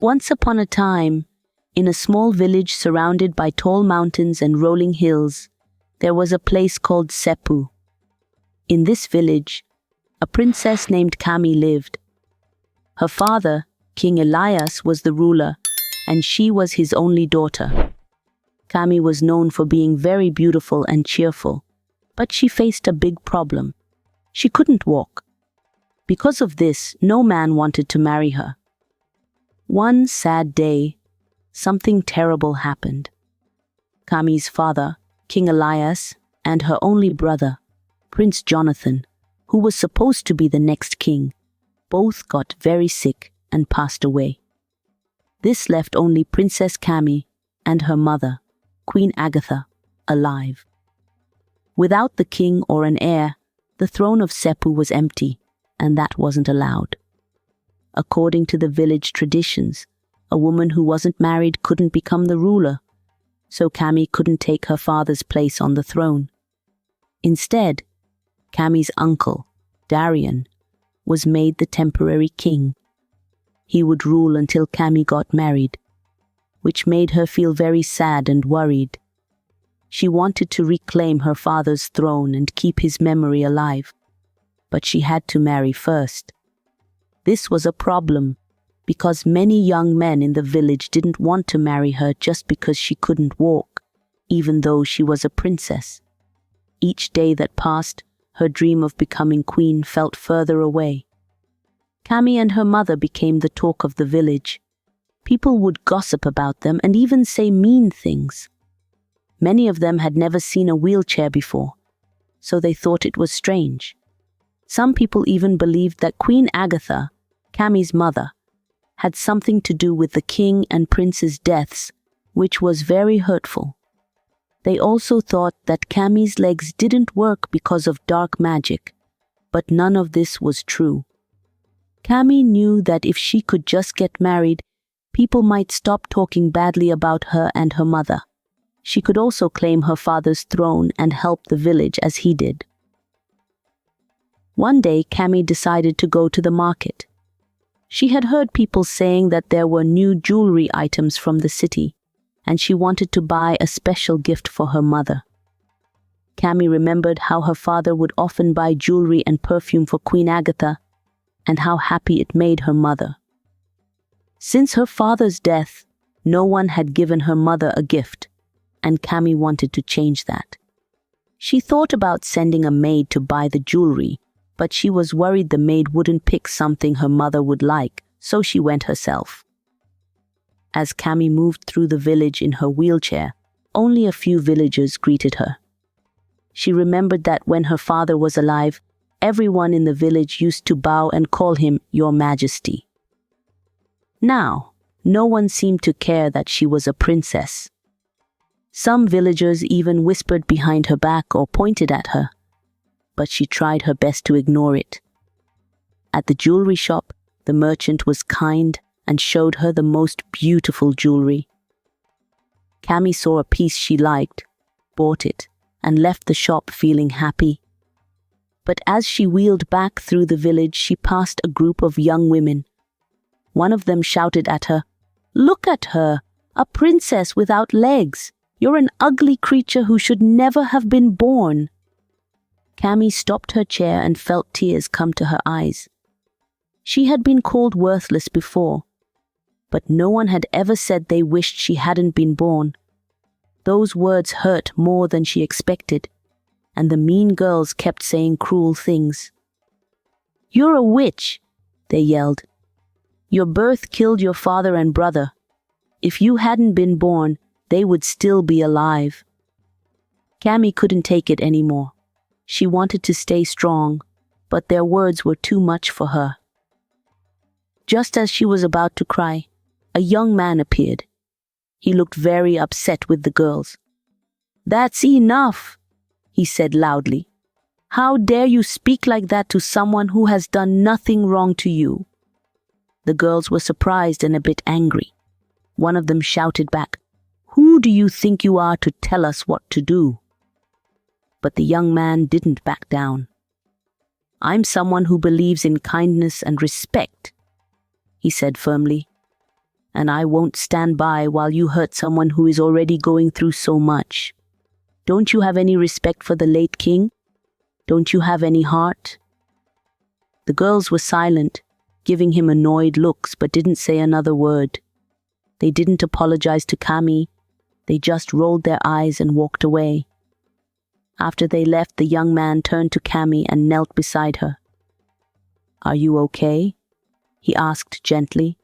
Once upon a time, in a small village surrounded by tall mountains and rolling hills, there was a place called Sepu. In this village, a princess named Kami lived. Her father, King Elias, was the ruler, and she was his only daughter. Kami was known for being very beautiful and cheerful, but she faced a big problem. She couldn't walk. Because of this, no man wanted to marry her. One sad day, something terrible happened. Kami's father, King Elias, and her only brother, Prince Jonathan, who was supposed to be the next king, both got very sick and passed away. This left only Princess Kami and her mother, Queen Agatha, alive. Without the king or an heir, the throne of Sepu was empty, and that wasn't allowed. According to the village traditions, a woman who wasn't married couldn't become the ruler, so Kami couldn't take her father's place on the throne. Instead, Kami's uncle, Darian, was made the temporary king. He would rule until Kami got married, which made her feel very sad and worried. She wanted to reclaim her father's throne and keep his memory alive, but she had to marry first. This was a problem, because many young men in the village didn't want to marry her just because she couldn't walk, even though she was a princess. Each day that passed, her dream of becoming queen felt further away. Kami and her mother became the talk of the village. People would gossip about them and even say mean things. Many of them had never seen a wheelchair before, so they thought it was strange. Some people even believed that Queen Agatha, Kami's mother, had something to do with the king and prince's deaths, which was very hurtful. They also thought that Kami's legs didn't work because of dark magic, but none of this was true. Kami knew that if she could just get married, people might stop talking badly about her and her mother. She could also claim her father's throne and help the village as he did. One day, Kami decided to go to the market. She had heard people saying that there were new jewelry items from the city, and she wanted to buy a special gift for her mother. Kami remembered how her father would often buy jewelry and perfume for Queen Agatha, and how happy it made her mother. Since her father's death, no one had given her mother a gift, and Kami wanted to change that. She thought about sending a maid to buy the jewelry, but she was worried the maid wouldn't pick something her mother would like, so she went herself. As Kami moved through the village in her wheelchair, only a few villagers greeted her. She remembered that when her father was alive, everyone in the village used to bow and call him Your Majesty. Now, no one seemed to care that she was a princess. Some villagers even whispered behind her back or pointed at her, but she tried her best to ignore it. At the jewelry shop, the merchant was kind and showed her the most beautiful jewelry. Kami saw a piece she liked, bought it, and left the shop feeling happy. But as she wheeled back through the village, she passed a group of young women. One of them shouted at her, "Look at her, a princess without legs. You're an ugly creature who should never have been born." Kami stopped her chair and felt tears come to her eyes. She had been called worthless before, but no one had ever said they wished she hadn't been born. Those words hurt more than she expected, and the mean girls kept saying cruel things. "You're a witch," they yelled. "Your birth killed your father and brother. If you hadn't been born, they would still be alive." Kami couldn't take it anymore. She wanted to stay strong, but their words were too much for her. Just as she was about to cry, a young man appeared. He looked very upset with the girls. "That's enough," he said loudly. "How dare you speak like that to someone who has done nothing wrong to you?" The girls were surprised and a bit angry. One of them shouted back, "Who do you think you are to tell us what to do?" But the young man didn't back down. "I'm someone who believes in kindness and respect," he said firmly. and I won't stand by while you hurt someone who is already going through so much. Don't you have any respect for the late king? Don't you have any heart?" The girls were silent, giving him annoyed looks, but didn't say another word. They didn't apologize to Kami. They just rolled their eyes and walked away. After they left, the young man turned to Kami and knelt beside her. "Are you okay?" he asked gently.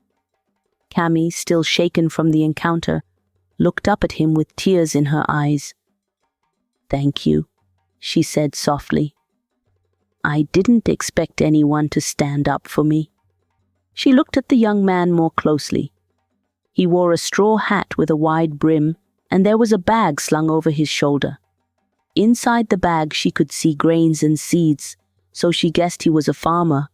Kami, still shaken from the encounter, looked up at him with tears in her eyes. "Thank you," she said softly. "I didn't expect anyone to stand up for me." She looked at the young man more closely. He wore a straw hat with a wide brim, and there was a bag slung over his shoulder. Inside the bag she could see grains and seeds, so she guessed he was a farmer.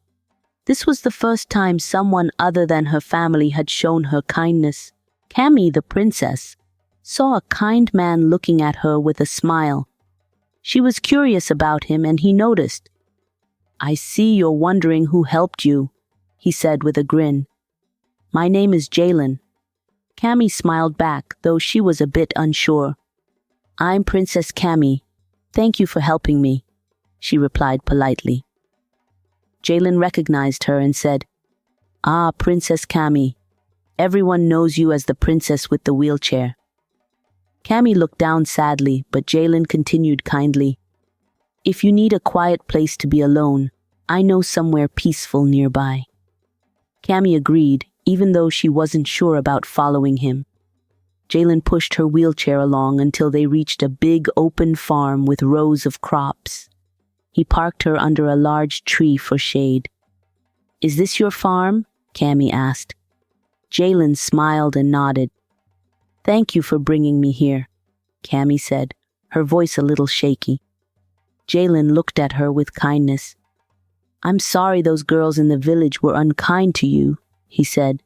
This was the first time someone other than her family had shown her kindness. Kami, the princess, saw a kind man looking at her with a smile. She was curious about him, and he noticed. "I see you're wondering who helped you," he said with a grin. "My name is Jalen." Kami smiled back, though she was a bit unsure. "I'm Princess Kami. Thank you for helping me," she replied politely. Jalen recognized her and said, "Ah, Princess Kami. Everyone knows you as the princess with the wheelchair." Kami looked down sadly, but Jalen continued kindly. "If you need a quiet place to be alone, I know somewhere peaceful nearby." Kami agreed, even though she wasn't sure about following him. Jalen pushed her wheelchair along until they reached a big open farm with rows of crops. He parked her under a large tree for shade. "Is this your farm?" Kami asked. Jalen smiled and nodded. "Thank you for bringing me here," Kami said, her voice a little shaky. Jalen looked at her with kindness. "I'm sorry those girls in the village were unkind to you," he said.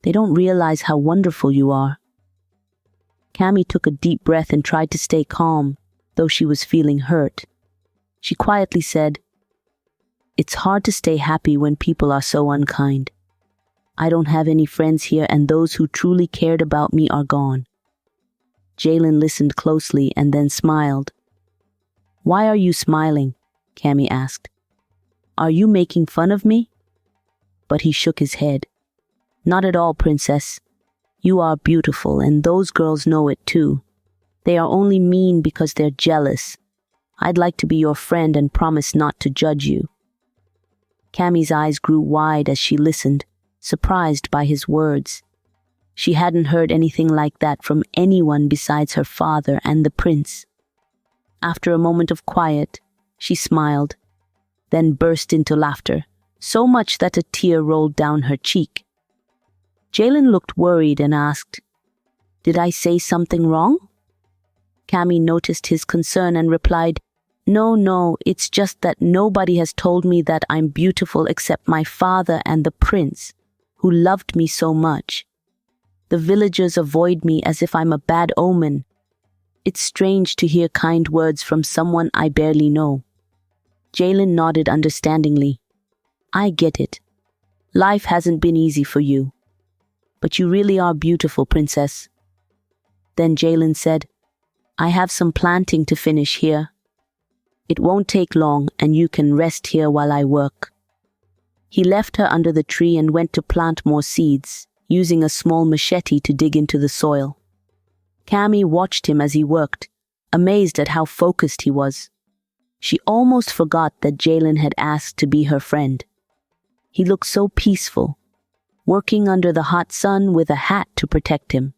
"They don't realize how wonderful you are." Kami took a deep breath and tried to stay calm, though she was feeling hurt. She quietly said, "It's hard to stay happy when people are so unkind. I don't have any friends here, and those who truly cared about me are gone." Jalen listened closely and then smiled. "Why are you smiling?" Kami asked. "Are you making fun of me?" But he shook his head. "Not at all, princess. You are beautiful, and those girls know it too. They are only mean because they're jealous. I'd like to be your friend and promise not to judge you." Kami's eyes grew wide as she listened, surprised by his words. She hadn't heard anything like that from anyone besides her father and the prince. After a moment of quiet, she smiled, then burst into laughter, so much that a tear rolled down her cheek. Jalen looked worried and asked, "Did I say something wrong?" Kami noticed his concern and replied, No, it's just that nobody has told me that I'm beautiful except my father and the prince, who loved me so much. The villagers avoid me as if I'm a bad omen. It's strange to hear kind words from someone I barely know." Jalen nodded understandingly. "I get it. Life hasn't been easy for you. But you really are beautiful, princess." Then Jalen said, "I have some planting to finish here. It won't take long, and you can rest here while I work." He left her under the tree and went to plant more seeds, using a small machete to dig into the soil. Kami watched him as he worked, amazed at how focused he was. She almost forgot that Jalen had asked to be her friend. He looked so peaceful, working under the hot sun with a hat to protect him.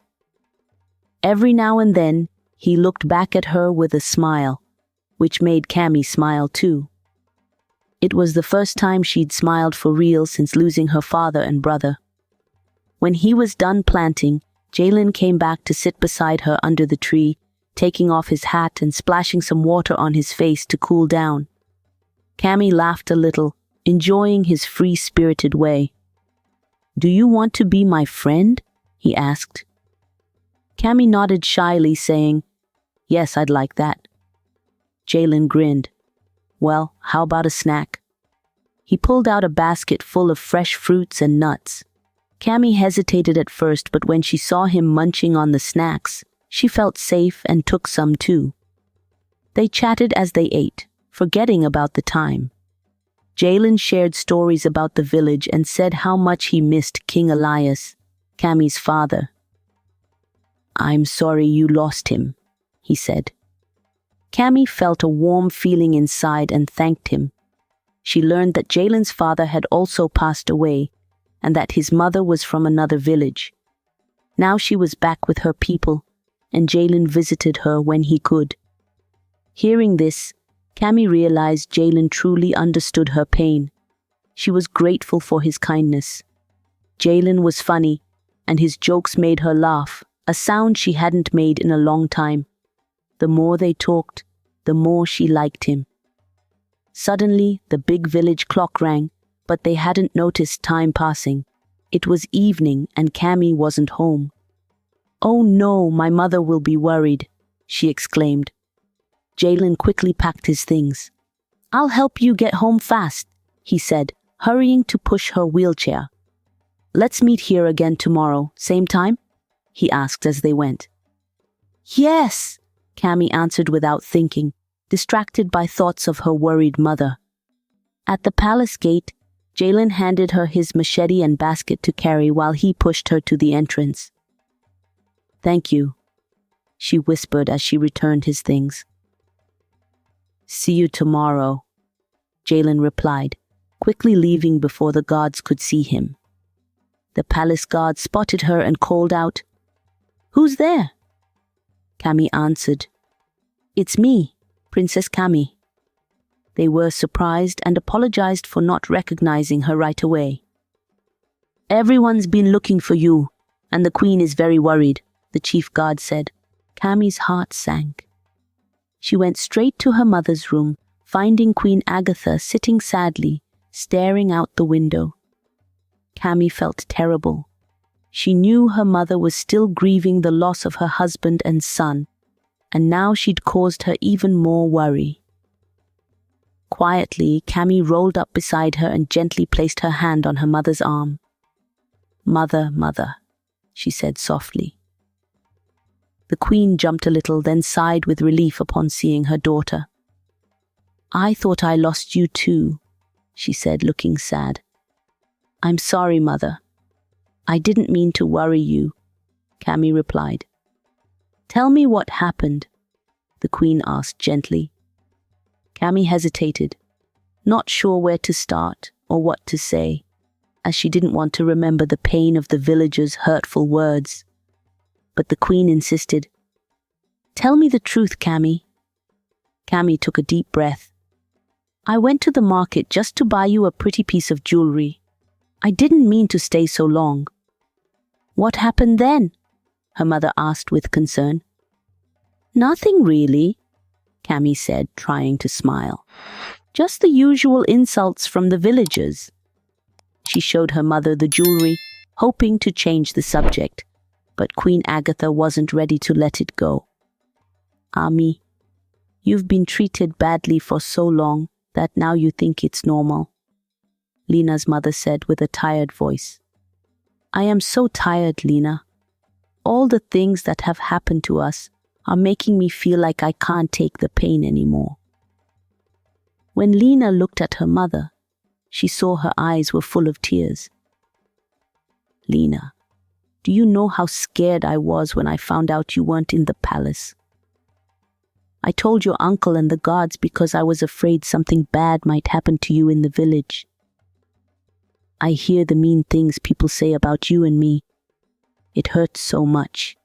Every now and then, he looked back at her with a smile, which made Kami smile too. It was the first time she'd smiled for real since losing her father and brother. When he was done planting, Jalen came back to sit beside her under the tree, taking off his hat and splashing some water on his face to cool down. Kami laughed a little, enjoying his free-spirited way. "Do you want to be my friend?" he asked. Kami nodded shyly, saying, "Yes, I'd like that." Jalen grinned. "Well, how about a snack?" He pulled out a basket full of fresh fruits and nuts. Cammy hesitated at first, but when she saw him munching on the snacks, she felt safe and took some too. They chatted as they ate, forgetting about the time. Jalen shared stories about the village and said how much he missed King Elias, Cammy's father. "I'm sorry you lost him," he said. Cammy felt a warm feeling inside and thanked him. She learned that Jalen's father had also passed away and that his mother was from another village. Now she was back with her people, and Jalen visited her when he could. Hearing this, Cammy realized Jalen truly understood her pain. She was grateful for his kindness. Jalen was funny, and his jokes made her laugh, a sound she hadn't made in a long time. The more they talked, the more she liked him. Suddenly, the big village clock rang, but they hadn't noticed time passing. It was evening, and Cammy wasn't home. "Oh no, my mother will be worried," she exclaimed. Jalen quickly packed his things. "I'll help you get home fast," he said, hurrying to push her wheelchair. "Let's meet here again tomorrow, same time?" he asked as they went. "Yes," Cammy answered without thinking, distracted by thoughts of her worried mother. At the palace gate, Jalen handed her his machete and basket to carry while he pushed her to the entrance. "Thank you," she whispered as she returned his things. "See you tomorrow," Jalen replied, quickly leaving before the guards could see him. The palace guard spotted her and called out, "Who's there?" Cammy answered, "It's me, Princess Cammy." They were surprised and apologized for not recognizing her right away. "Everyone's been looking for you, and the queen is very worried," the chief guard said. Cammy's heart sank. She went straight to her mother's room, finding Queen Agatha sitting sadly, staring out the window. Cammy felt terrible. She knew her mother was still grieving the loss of her husband and son, and now she'd caused her even more worry. Quietly, Cammy rolled up beside her and gently placed her hand on her mother's arm. "Mother, mother," she said softly. The queen jumped a little, then sighed with relief upon seeing her daughter. "I thought I lost you too," she said, looking sad. "I'm sorry, mother. I didn't mean to worry you," Cammy replied. "Tell me what happened," the queen asked gently. Cammy hesitated, not sure where to start or what to say, as she didn't want to remember the pain of the villagers' hurtful words. But the queen insisted. "Tell me the truth, Cammy." Cammy took a deep breath. "I went to the market just to buy you a pretty piece of jewelry. I didn't mean to stay so long." "What happened then?" her mother asked with concern. "Nothing really," Cammy said, trying to smile. "Just the usual insults from the villagers." She showed her mother the jewelry, hoping to change the subject, but Queen Agatha wasn't ready to let it go. "Ami, you've been treated badly for so long that now you think it's normal," Lena's mother said with a tired voice. "I am so tired, Lena. All the things that have happened to us are making me feel like I can't take the pain anymore." When Lena looked at her mother, she saw her eyes were full of tears. "Lena, do you know how scared I was when I found out you weren't in the palace? I told your uncle and the guards because I was afraid something bad might happen to you in the village. I hear the mean things people say about you and me. It hurts so much.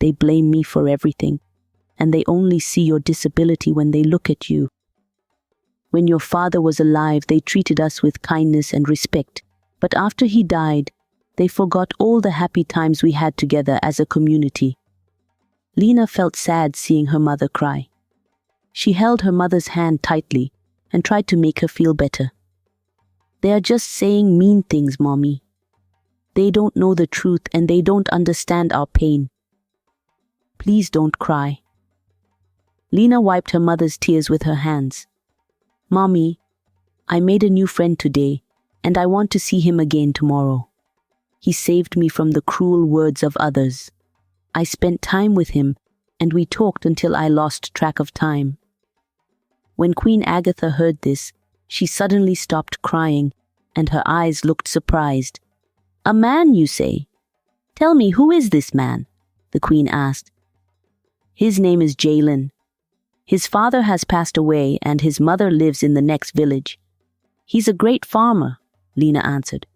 They blame me for everything, and they only see your disability when they look at you. When your father was alive, they treated us with kindness and respect, but after he died, they forgot all the happy times we had together as a community." Lena felt sad seeing her mother cry. She held her mother's hand tightly and tried to make her feel better. "They are just saying mean things, Mommy. They don't know the truth and they don't understand our pain. Please don't cry." Lena wiped her mother's tears with her hands. "Mommy, I made a new friend today, and I want to see him again tomorrow. He saved me from the cruel words of others. I spent time with him, and we talked until I lost track of time." When Queen Agatha heard this, she suddenly stopped crying, and her eyes looked surprised. "A man, you say? Tell me, who is this man?" the queen asked. "His name is Jalen. His father has passed away, and his mother lives in the next village. He's a great farmer," Lena answered.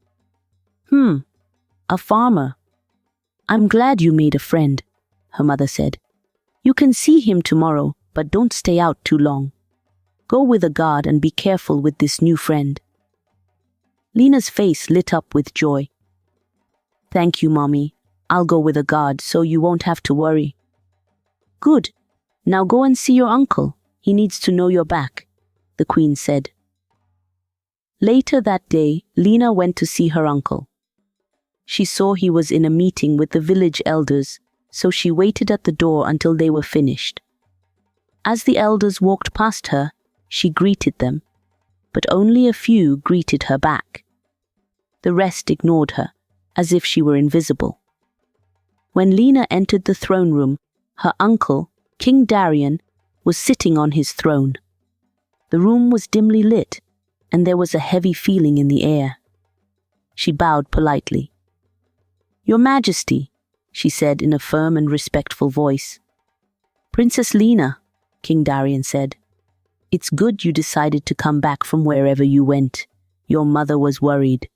A farmer. I'm glad you made a friend," her mother said. "You can see him tomorrow, but don't stay out too long. Go with a guard and be careful with this new friend." Lena's face lit up with joy. "Thank you, Mommy. I'll go with a guard so you won't have to worry." "Good. Now go and see your uncle. He needs to know you're back," the queen said. Later that day, Lena went to see her uncle. She saw he was in a meeting with the village elders, so she waited at the door until they were finished. As the elders walked past her, she greeted them, but only a few greeted her back. The rest ignored her, as if she were invisible. When Lena entered the throne room, her uncle, King Darian, was sitting on his throne. The room was dimly lit, and there was a heavy feeling in the air. She bowed politely. "Your Majesty," she said in a firm and respectful voice. "Princess Lena," King Darian said, "it's good you decided to come back from wherever you went. Your mother was worried."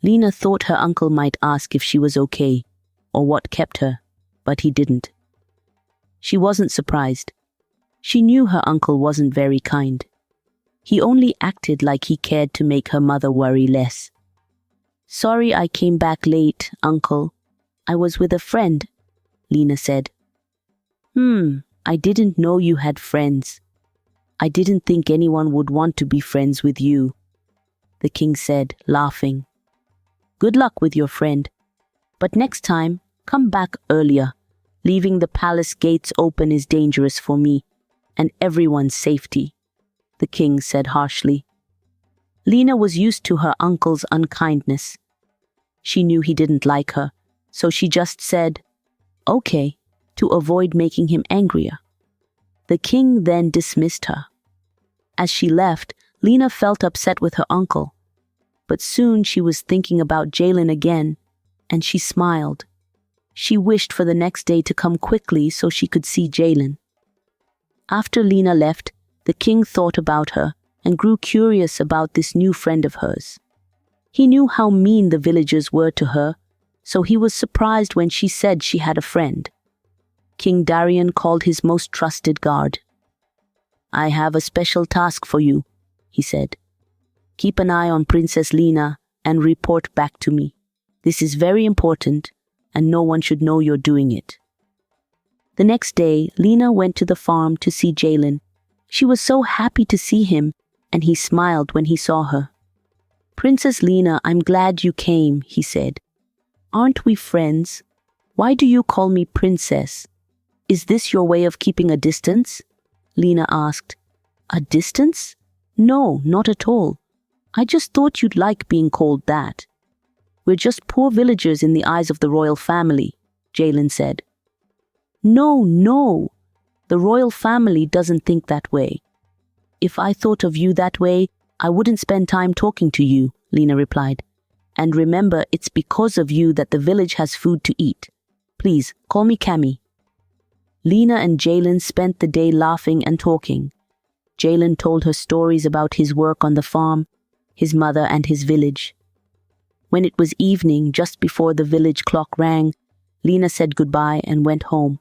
Lena thought her uncle might ask if she was okay, or what kept her, but he didn't. She wasn't surprised. She knew her uncle wasn't very kind. He only acted like he cared to make her mother worry less. "Sorry I came back late, Uncle. I was with a friend," Lena said. I didn't know you had friends. I didn't think anyone would want to be friends with you," the king said, laughing. "Good luck with your friend. But next time, come back earlier. Leaving the palace gates open is dangerous for me and everyone's safety," the king said harshly. Lena was used to her uncle's unkindness. She knew he didn't like her, so she just said, "Okay," to avoid making him angrier. The king then dismissed her. As she left, Lena felt upset with her uncle. But soon she was thinking about Jalen again, and she smiled. She wished for the next day to come quickly so she could see Jalen. After Lena left, the king thought about her and grew curious about this new friend of hers. He knew how mean the villagers were to her, so he was surprised when she said she had a friend. King Darian called his most trusted guard. "I have a special task for you," he said. "Keep an eye on Princess Lena and report back to me. This is very important, and no one should know you're doing it." The next day, Lena went to the farm to see Jalen. She was so happy to see him, and he smiled when he saw her. "Princess Lena, I'm glad you came," he said. "Aren't we friends? Why do you call me princess? Is this your way of keeping a distance?" Lena asked. "A distance? No, not at all. I just thought you'd like being called that." "We're just poor villagers in the eyes of the royal family," Jalen said. No, the royal family doesn't think that way. If I thought of you that way, I wouldn't spend time talking to you, Lena replied. And remember, it's because of you that the village has food to eat. Please, call me Cammy. Lena and Jalen spent the day laughing and talking. Jalen told her stories about his work on the farm, his mother and his village. When it was evening, just before the village clock rang, Lena said goodbye and went home.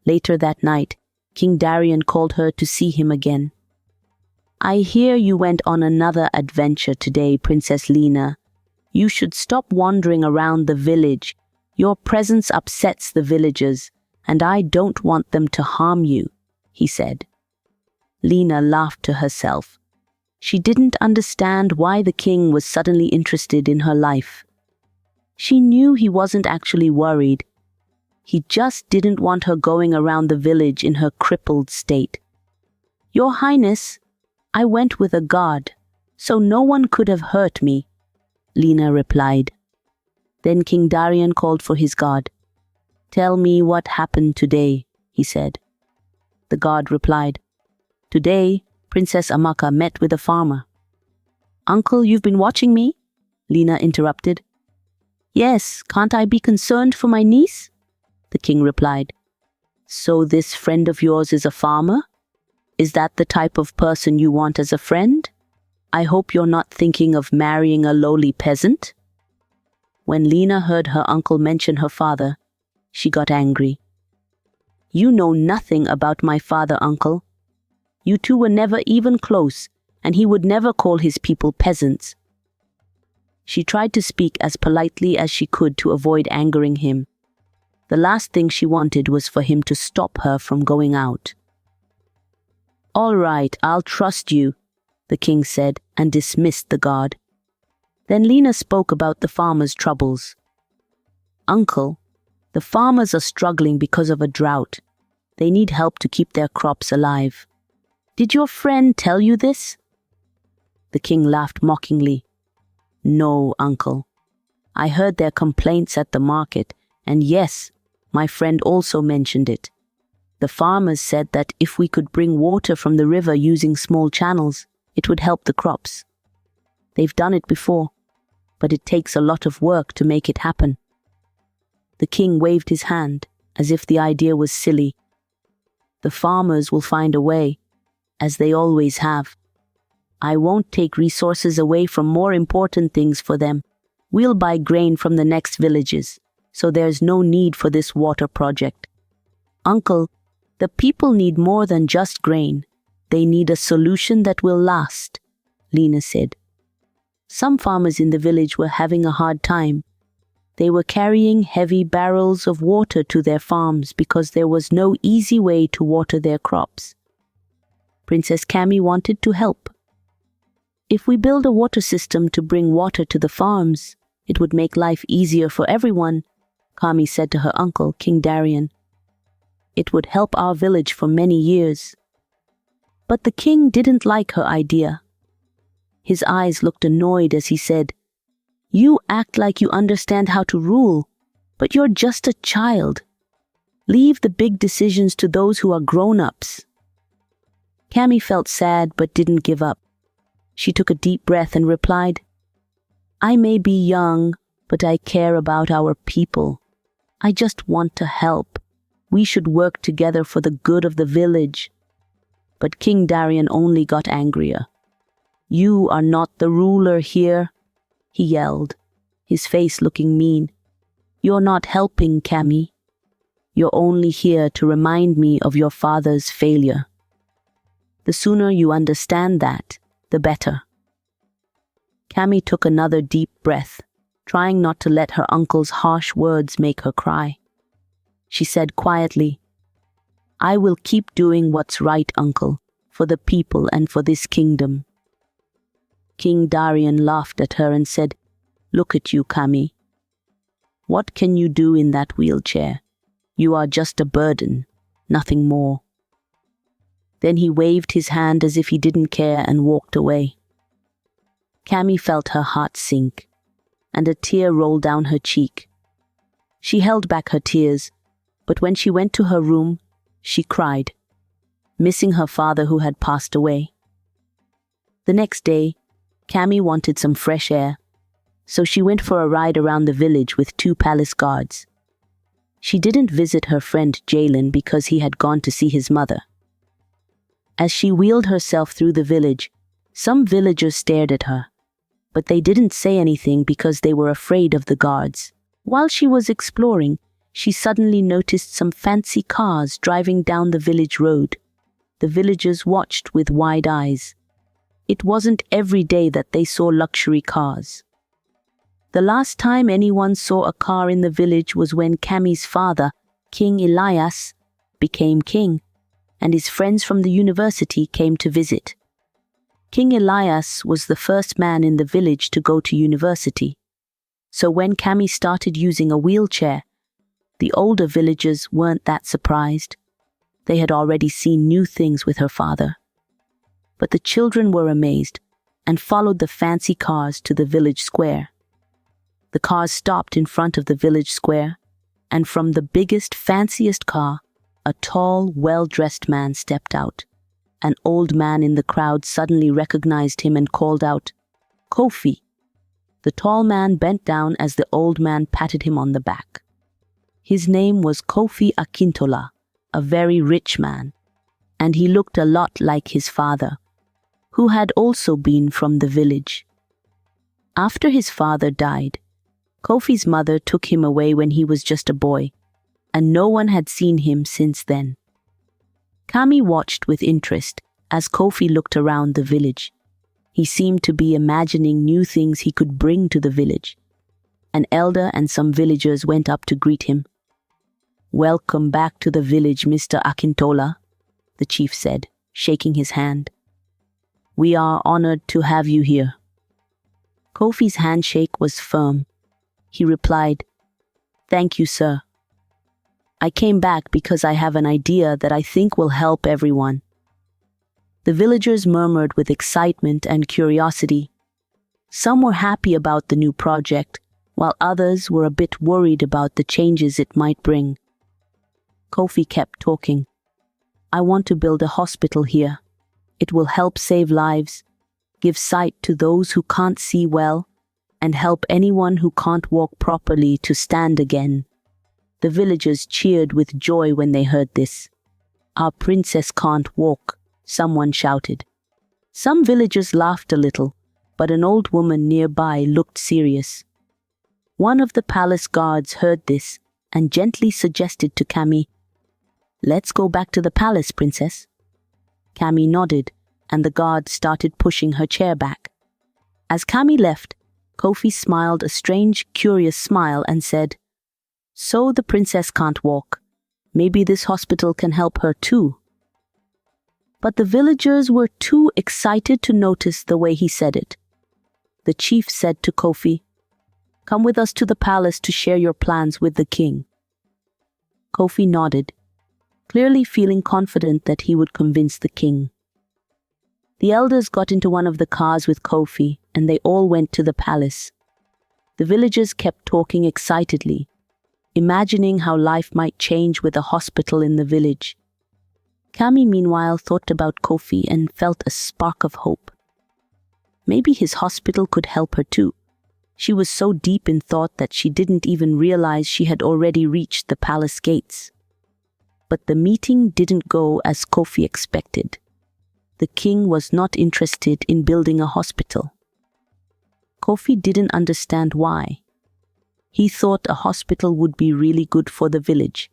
Later that night, King Darian called her to see him again. "I hear you went on another adventure today, Princess Lena. You should stop wandering around the village. Your presence upsets the villagers, and I don't want them to harm you," he said. Lena laughed to herself. She didn't understand why the king was suddenly interested in her life. She knew he wasn't actually worried. He just didn't want her going around the village in her crippled state. "Your Highness, I went with a guard, so no one could have hurt me," Lena replied. Then King Darian called for his god. "Tell me what happened today," he said. The god replied, "Today, Princess Amaka met with a farmer." "Uncle, you've been watching me?" Lena interrupted. "Yes, can't I be concerned for my niece?" The king replied. "So this friend of yours is a farmer? Is that the type of person you want as a friend? I hope you're not thinking of marrying a lowly peasant." When Lena heard her uncle mention her father, she got angry. "You know nothing about my father, uncle. You two were never even close, and he would never call his people peasants." She tried to speak as politely as she could to avoid angering him. The last thing she wanted was for him to stop her from going out. "All right, I'll trust you," the king said, and dismissed the god. Then Lena spoke about the farmers' troubles. "Uncle, the farmers are struggling because of a drought. They need help to keep their crops alive. Did your friend tell you this?" The king laughed mockingly. "No, uncle. I heard their complaints at the market, and yes, my friend also mentioned it. The farmers said that if we could bring water from the river using small channels, it would help the crops. They've done it before, but it takes a lot of work to make it happen." The king waved his hand, as if the idea was silly. "The farmers will find a way, as they always have. I won't take resources away from more important things for them. We'll buy grain from the next villages, so there's no need for this water project. Uncle, the people need more than just grain. They need a solution that will last," Lena said. Some farmers in the village were having a hard time. They were carrying heavy barrels of water to their farms because there was no easy way to water their crops. Princess Cami wanted to help. "If we build a water system to bring water to the farms, it would make life easier for everyone," Cami said to her uncle, King Darian. "It would help our village for many years." But the king didn't like her idea. His eyes looked annoyed as he said, "You act like you understand how to rule, but you're just a child. Leave the big decisions to those who are grown-ups." Cami felt sad but didn't give up. She took a deep breath and replied, "I may be young, but I care about our people. I just want to help. We should work together for the good of the village." But King Darian only got angrier. "You are not the ruler here," he yelled, his face looking mean. "You're not helping, Cami. You're only here to remind me of your father's failure. The sooner you understand that, the better." Cami took another deep breath, trying not to let her uncle's harsh words make her cry. She said quietly, "I will keep doing what's right, uncle, for the people and for this kingdom." King Darian laughed at her and said, "Look at you, Cami. What can you do in that wheelchair? You are just a burden, nothing more." Then he waved his hand as if he didn't care and walked away. Cami felt her heart sink, and a tear rolled down her cheek. She held back her tears, but when she went to her room, she cried, missing her father who had passed away. The next day, Cami wanted some fresh air, so she went for a ride around the village with 2 palace guards. She didn't visit her friend Jalen because he had gone to see his mother. As she wheeled herself through the village, some villagers stared at her, but they didn't say anything because they were afraid of the guards. While she was exploring, she suddenly noticed some fancy cars driving down the village road. The villagers watched with wide eyes. It wasn't every day that they saw luxury cars. The last time anyone saw a car in the village was when Cami's father, King Elias, became king, and his friends from the university came to visit. King Elias was the first man in the village to go to university. So when Cami started using a wheelchair, the older villagers weren't that surprised. They had already seen new things with her father. But the children were amazed and followed the fancy cars to the village square. The cars stopped in front of the village square, and from the biggest, fanciest car, a tall, well-dressed man stepped out. An old man in the crowd suddenly recognized him and called out, "Kofi!" The tall man bent down as the old man patted him on the back. His name was Kofi Akintola, a very rich man, and he looked a lot like his father, who had also been from the village. After his father died, Kofi's mother took him away when he was just a boy, and no one had seen him since then. Kami watched with interest as Kofi looked around the village. He seemed to be imagining new things he could bring to the village. An elder and some villagers went up to greet him. "Welcome back to the village, Mr. Akintola," the chief said, shaking his hand. "We are honored to have you here." Kofi's handshake was firm. He replied, "Thank you, sir. I came back because I have an idea that I think will help everyone." The villagers murmured with excitement and curiosity. Some were happy about the new project, while others were a bit worried about the changes it might bring. Kofi kept talking. "I want to build a hospital here. It will help save lives, give sight to those who can't see well, and help anyone who can't walk properly to stand again." The villagers cheered with joy when they heard this. "Our princess can't walk," someone shouted. Some villagers laughed a little, but an old woman nearby looked serious. One of the palace guards heard this and gently suggested to Kami, "Let's go back to the palace, princess." Kami nodded, and the guard started pushing her chair back. As Kami left, Kofi smiled a strange, curious smile and said, "So the princess can't walk. Maybe this hospital can help her too." But the villagers were too excited to notice the way he said it. The chief said to Kofi, "Come with us to the palace to share your plans with the king." Kofi nodded, clearly feeling confident that he would convince the king. The elders got into one of the cars with Kofi, and they all went to the palace. The villagers kept talking excitedly, imagining how life might change with a hospital in the village. Kami, meanwhile, thought about Kofi and felt a spark of hope. Maybe his hospital could help her too. She was so deep in thought that she didn't even realize she had already reached the palace gates. But the meeting didn't go as Kofi expected. The king was not interested in building a hospital. Kofi didn't understand why. He thought a hospital would be really good for the village.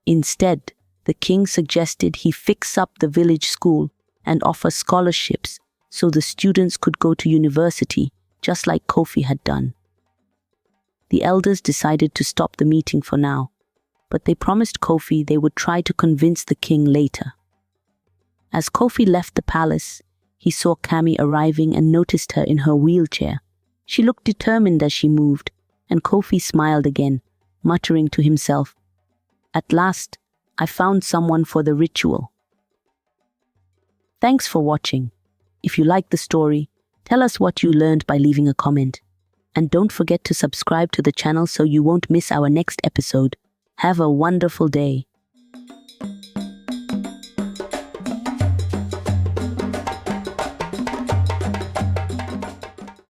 Instead, the king suggested he fix up the village school and offer scholarships so the students could go to university, just like Kofi had done. The elders decided to stop the meeting for now, but they promised Kofi they would try to convince the king later. As Kofi left the palace, he saw Kami arriving and noticed her in her wheelchair. She looked determined as she moved, and Kofi smiled again, muttering to himself, "At last, I found someone for the ritual." Thanks for watching. If you liked the story, tell us what you learned by leaving a comment. And don't forget to subscribe to the channel so you won't miss our next episode. Have a wonderful day.